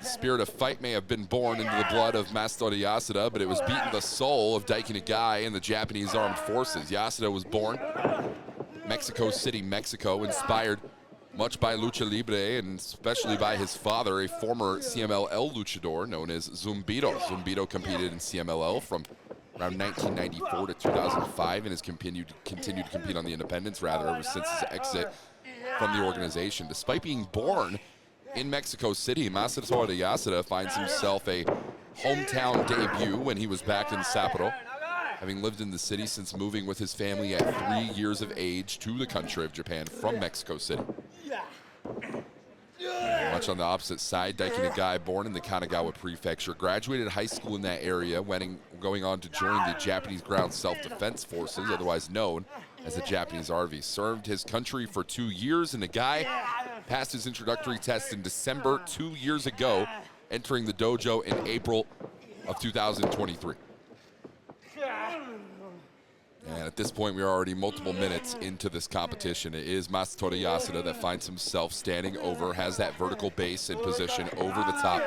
spirit of fight may have been born into the blood of Masatora Yasuda, but it was beaten the soul of Daiki Nagai and the Japanese armed forces. Yasuda was born Mexico City, Mexico, inspired much by lucha libre and especially by his father, a former CMLL luchador known as Zumbido. Zumbido competed in CMLL from around 1994 to 2005 and has continued to compete on the independents rather ever since his exit from the organization. Despite being born in Mexico City, Masatora Yasuda finds himself a hometown debut when he was back in Sapporo, having lived in the city since moving with his family at 3 years of age to the country of Japan from Mexico City. Much on the opposite side, Daiki Nagai, born in the Kanagawa Prefecture, graduated high school in that area, going on to join the Japanese Ground Self-Defense Forces, otherwise known as the Japanese Army. Served his country for 2 years, and Nagai passed his introductory test in December 2 years ago, entering the dojo in April of 2023. And at this point, we are already multiple minutes into this competition. It is Masatora Yasuda that finds himself standing over, has that vertical base in position over the top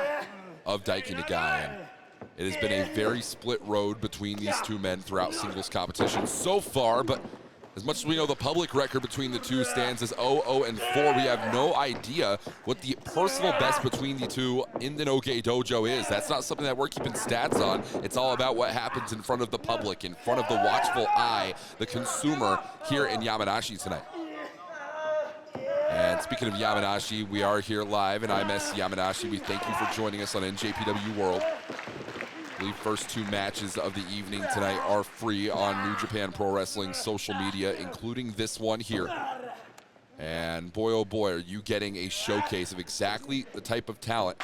of Daiki Nagai. And it has been a very split road between these two men throughout singles competition so far, but as much as we know, the public record between the two stands as 0-0-4. We have no idea what the personal best between the two in the Noge Dojo is. That's not something that we're keeping stats on. It's all about what happens in front of the public, in front of the watchful eye, the consumer here in Yamanashi tonight. And speaking of Yamanashi, we are here live in IMS Yamanashi. We thank you for joining us on NJPW World. I believe first two matches of the evening tonight are free on New Japan Pro Wrestling social media, including this one here. And boy, oh boy, are you getting a showcase of exactly the type of talent.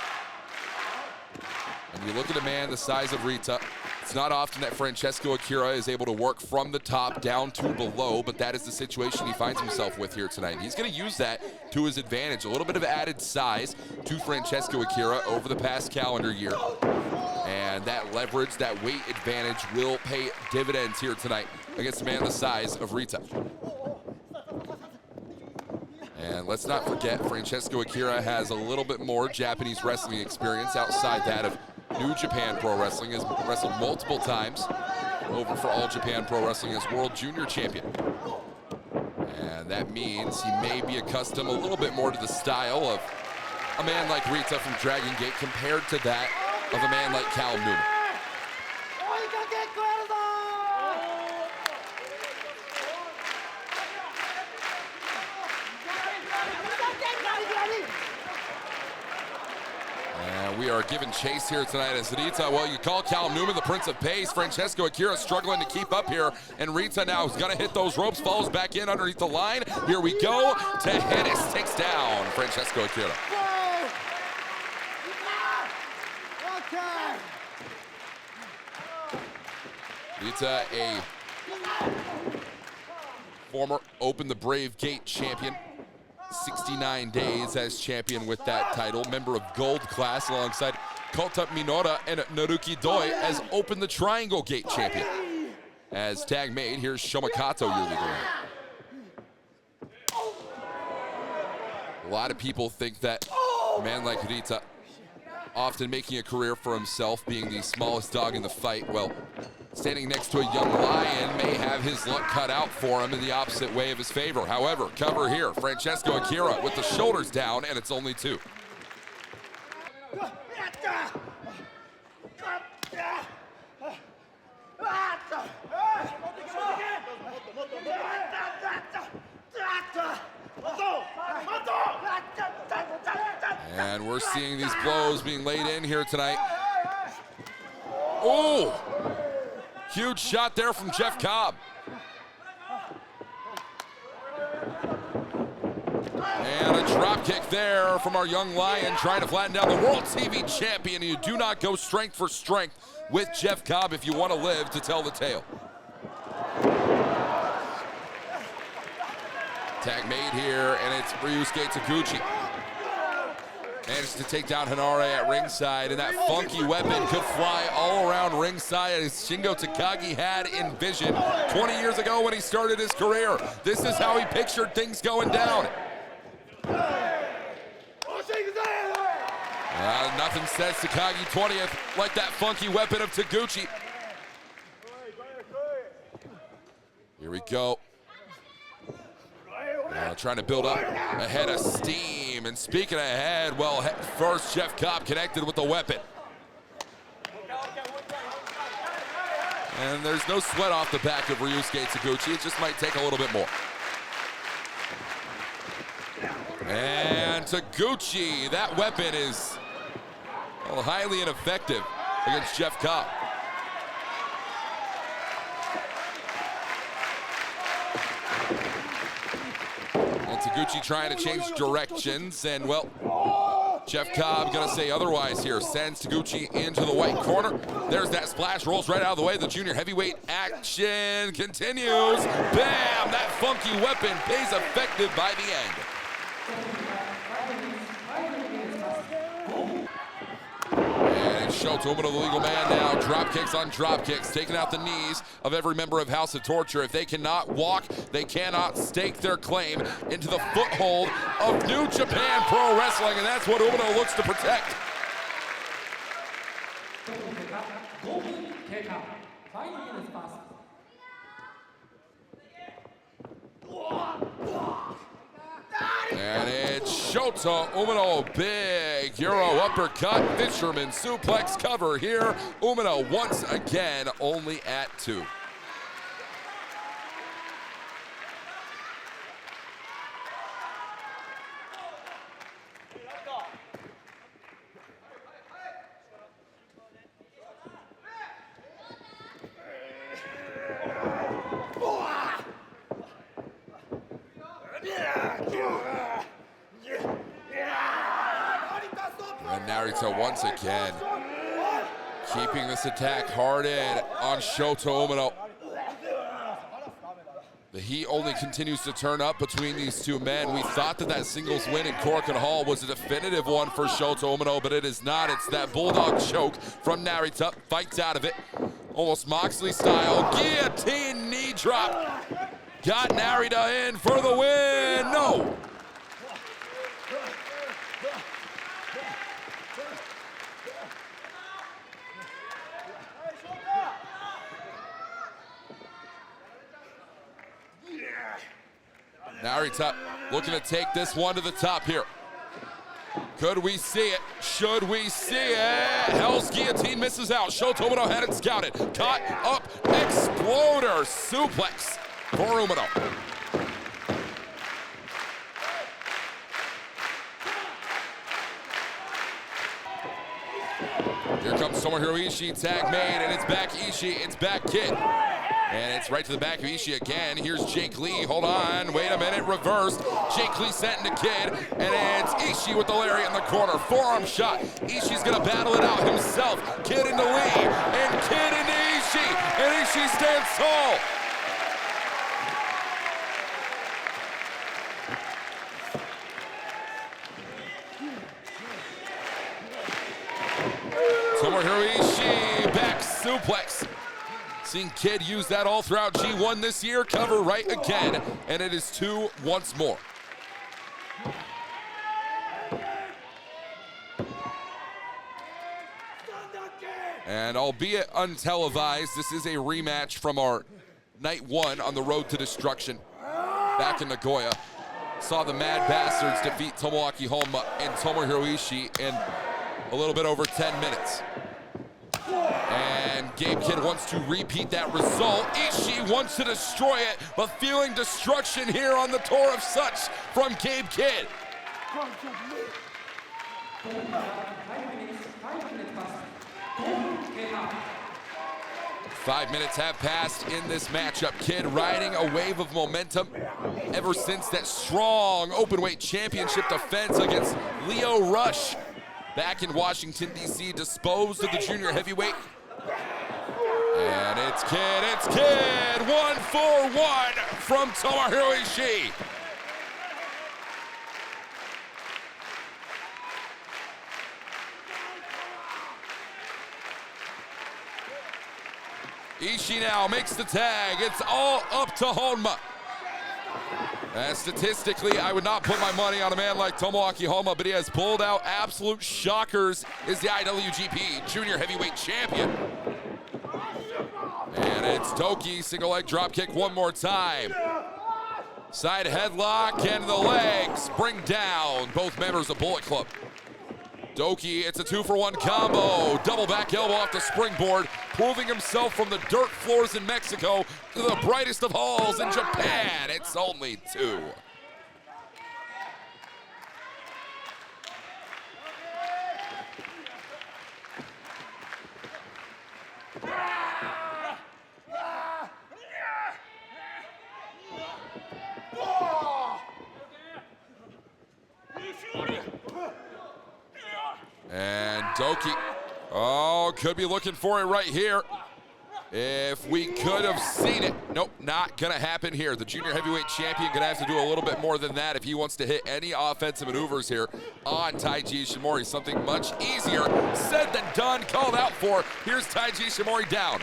And you look at a man the size of Riiita, it's not often that Francesco Akira is able to work from the top down to below, but that is the situation he finds himself with here tonight. And he's going to use that to his advantage. A little bit of added size to Francesco Akira over the past calendar year. And that leverage, that weight advantage will pay dividends here tonight against a man the size of Riiita. And let's not forget, Francesco Akira has a little bit more Japanese wrestling experience outside that of New Japan Pro Wrestling. Has wrestled multiple times over for All Japan Pro Wrestling as World Junior Champion. And that means he may be accustomed a little bit more to the style of a man like Riiita from Dragon Gate compared to that of a man like Callum Newman. And we are giving chase here tonight as Riiita, well, you call Callum Newman the Prince of Pace. Francesco Akira struggling to keep up here, and Riiita now is gonna hit those ropes, falls back in underneath the line. Here we go, Tejedes takes down Francesco Akira. Riiita, a former Open the Brave Gate champion, 69 days as champion with that title, member of Gold Class alongside Kota Minora and Naruki Doi as Open the Triangle Gate champion. As tag made, here's Shoma Kato, your leader. A lot of people think that a man like Riiita, often making a career for himself, being the smallest dog in the fight, well, standing next to a young lion may have his luck cut out for him in the opposite way of his favor. However, cover here, Francesco Akira with the shoulders down, and it's only two. And we're seeing these blows being laid in here tonight. Oh! Huge shot there from Jeff Cobb. And a drop kick there from our young lion trying to flatten down the World TV champion. You do not go strength for strength with Jeff Cobb if you want to live to tell the tale. Tag made here, and it's Ryusuke Taguchi. Managed to take down HENARE at ringside, and that funky weapon could fly all around ringside as Shingo Takagi had envisioned 20 years ago when he started his career. This is how he pictured things going down. Nothing says Takagi 20th like that funky weapon of Taguchi. Here we go. Trying to build up a head of steam. And speaking of head, well, first Jeff Cobb connected with the weapon. And there's no sweat off the back of Ryusuke Taguchi. It just might take a little bit more. And Taguchi, that weapon is highly ineffective against Jeff Cobb. And Taguchi trying to change directions, and well, Jeff Cobb gonna say otherwise here. Sends Taguchi into the white corner. There's that splash, rolls right out of the way. The junior heavyweight action continues. Bam! That funky weapon pays effective by the end. And Shota, Umino, the legal man now. Drop kicks on drop kicks, taking out the knees of every member of House of Torture. If they cannot walk, they cannot stake their claim into the foothold of New Japan Pro Wrestling, and that's what Umino looks to protect. And it's Shota, Umino, big Euro uppercut, fisherman suplex cover here. Umino once again only at 2. And Narita once again keeping this attack hard in on Shota Umino. The heat only continues to turn up between these two men. We thought that singles win in Korakuen Hall was a definitive one for Shota Umino, but it is not. It's that bulldog choke from Narita. Fights out of it. Almost Moxley style. Guillotine knee drop. Got Narita in for the win. No. Narita looking to take this one to the top here. Could we see it? Should we see it? Hell's Guillotine misses out. Shota Umino had it scouted. Caught up, exploder suplex for Umino. Here comes Tomohiro Ishii, tag made, and it's back Ishii, it's back Kid. And it's right to the back of Ishii again. Here's Jake Lee, hold on, wait a minute, reversed. Jake Lee sent into Kid, and it's Ishii with the lariat in the corner. Forearm shot, Ishii's gonna battle it out himself. Kid into Lee, and Kid into Ishii, and Ishii stands tall. Tomohiro Ishii, back suplex. Seen Kid use that all throughout G1 this year. Cover right again, and it is 2 once more. And albeit untelevised, this is a rematch from our night 1 on the road to destruction back in Nagoya. Saw the Mad Bastards defeat Tomoaki Honma and Tomohiro Ishii in a little bit over 10 minutes. And Gabe Kid wants to repeat that result. Ishii wants to destroy it, but feeling destruction here on the Tour of Such from Gabe Kid. 5 minutes have passed in this matchup. Kid riding a wave of momentum ever since that strong openweight championship defense against Leo Rush back in Washington, D.C., disposed of the junior heavyweight. And it's Kid, 1-for-1 from Tomohiro Ishii. Ishii now makes the tag. It's all up to Honma. Statistically, I would not put my money on a man like Tomoaki Honma, but he has pulled out absolute shockers, is the IWGP Junior Heavyweight Champion. And it's DOUKI, single leg drop kick one more time. Side headlock and the legs bring down both members of Bullet Club. DOUKI, it's a 2-for-1 combo. Double back elbow off the springboard, proving himself from the dirt floors in Mexico to the brightest of halls in Japan. It's only 2. And DOUKI, could be looking for it right here. If we could have seen it. Nope, not gonna happen here. The junior heavyweight champion gonna have to do a little bit more than that if he wants to hit any offensive maneuvers here on Taiji Ishimori. Something much easier said than done, called out for. Here's Taiji Ishimori down.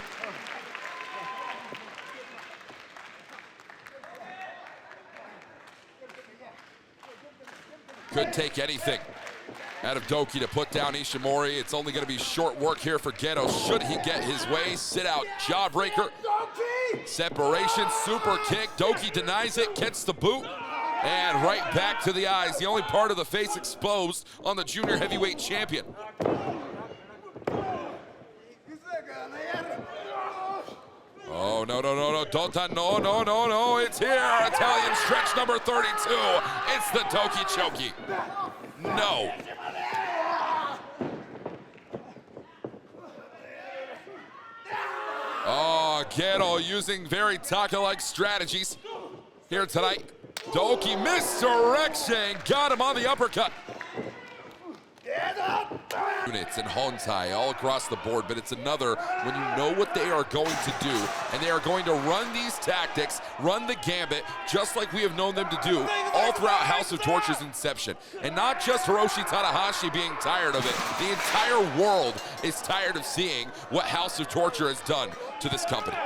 Could take anything out of DOUKI to put down Ishimori. It's only going to be short work here for Gedo. Should he get his way? Sit out, jawbreaker. Separation, super kick. DOUKI denies it, gets the boot, and right back to the eyes. The only part of the face exposed on the junior heavyweight champion. Oh, no, no, no, no, Dota, no, no, no, no, it's here. Italian stretch number 32. It's the DOUKI chokey. No. Oh, Gedo using very TAKA-like strategies here tonight. DOUKI misdirection, got him on the uppercut. Units and Hontai all across the board, but it's another when you know what they are going to do, and they are going to run these tactics, run the gambit, just like we have known them to do all throughout House of Torture's inception. And not just Hiroshi Tanahashi being tired of it, the entire world is tired of seeing what House of Torture has done to this company.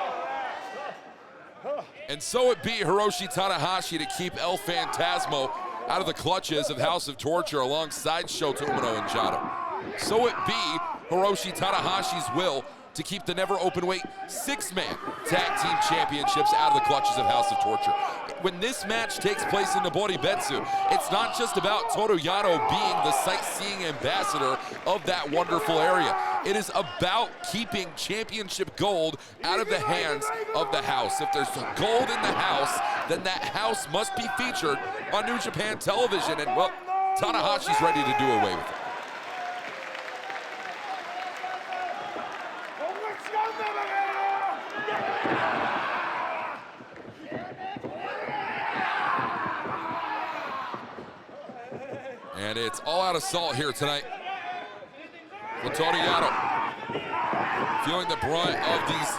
And so it be Hiroshi Tanahashi to keep El Phantasmo out of the clutches of House of Torture alongside Shota, Umino, and Jado. So it be Hiroshi Tanahashi's will to keep the never open weight 6-man tag team championships out of the clutches of House of Torture. When this match takes place in Nobori Betsu, it's not just about Toru Yano being the sightseeing ambassador of that wonderful area. It is about keeping championship gold out of the hands of the house. If there's gold in the house, then that house must be featured on New Japan television, and well, Tanahashi's ready to do away with it. And it's all-out assault here tonight. Toru Yano feeling the brunt of these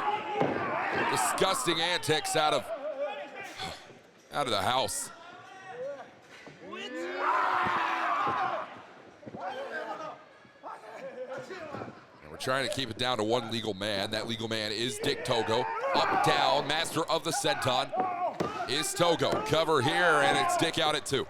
disgusting antics out of the house. And we're trying to keep it down to one legal man. That legal man is Dick Togo. Up, down, master of the senton is Togo. Cover here, and it's Dick out at 2.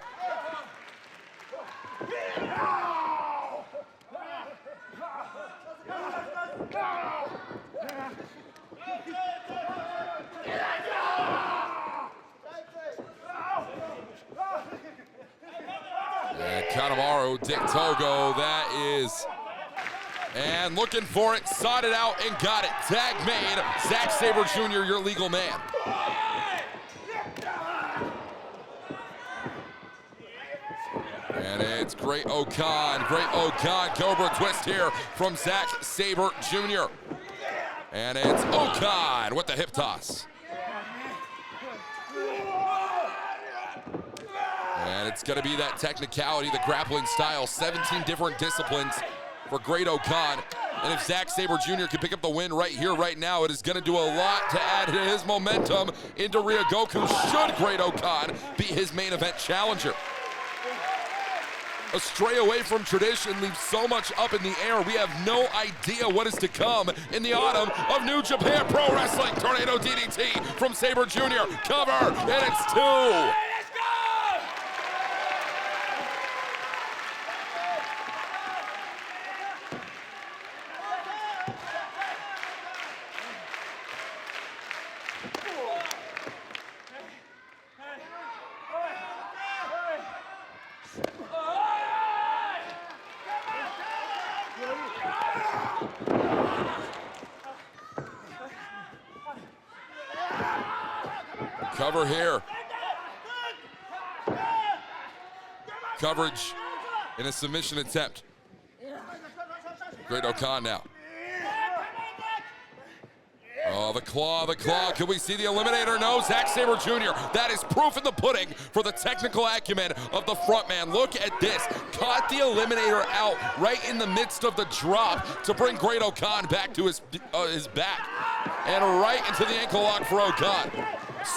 And Kanemaru, Dick Togo, that is, and looking for it, sought it out and got it. Tag made, Zack Sabre Jr., your legal man. And it's Great Okan, Cobra twist here from Zack Sabre Jr. And it's Okan with the hip toss. And it's gonna be that technicality, the grappling style, 17 different disciplines for Great Okan. And if Zack Sabre Jr. can pick up the win right here, right now, it is gonna do a lot to add to his momentum into Ryogoku should Great Okan be his main event challenger. A stray away from tradition leaves so much up in the air. We have no idea what is to come in the autumn of New Japan Pro Wrestling. Tornado DDT from Sabre Jr. Cover, and it's 2. Cover here. Coverage in a submission attempt. Great Okan now. Oh, the claw, the claw. Can we see the eliminator? No, Zack Sabre Jr. That is proof in the pudding for the technical acumen of the front man. Look at this. Caught the eliminator out right in the midst of the drop to bring Great Okan back to his back. And right into the ankle lock for Okan.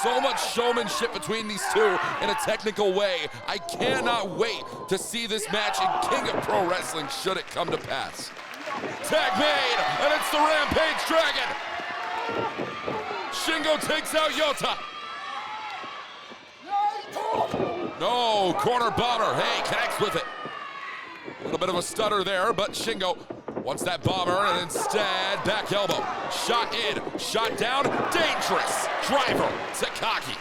So much showmanship between these two in a technical way. I cannot wait to see this match in King of Pro Wrestling should it come to pass. Tag made, and it's the Rampage Dragon. Shingo takes out Yota. No, corner bomber. Hey, connects with it. A little bit of a stutter there, but Shingo wants that bomber, and instead, back elbow. Shot in, shot down, dangerous. Driver, Takagi.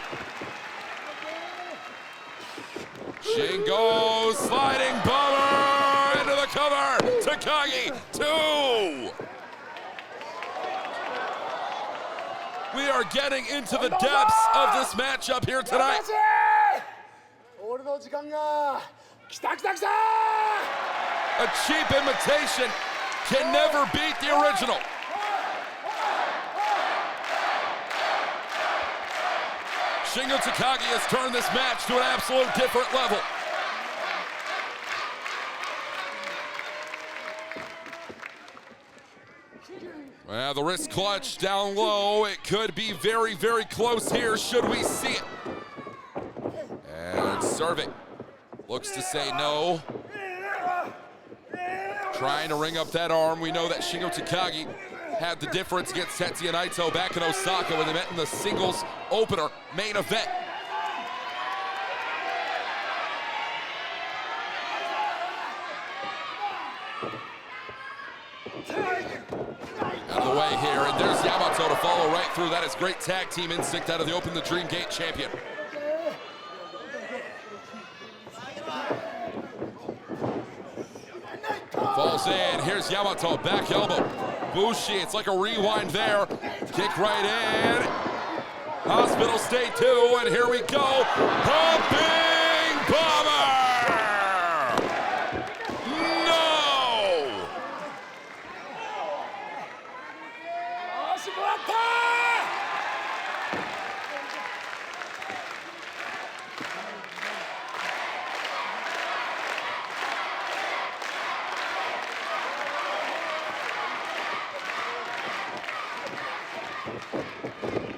Shingo sliding bomber into the cover. Takagi, 2. We are getting into the depths of this matchup here tonight. A cheap imitation can never beat the original. Shingo Takagi has turned this match to an absolute different level. Well, the wrist clutch down low. It could be very, very close here should we see it. And serving. Looks to say no. Trying to ring up that arm. We know that Shingo Takagi had the difference against Tetsuya Naito back in Osaka when they met in the singles opener main event. Out of the way here, and there's Yamato to follow right through. That is great tag team instinct out of the Open the Dream Gate champion. Falls in, here's Yamato, back elbow. Bushi, it's like a rewind there. Kick right in. Hospital State 2, and here we go. Pumping bomber! No!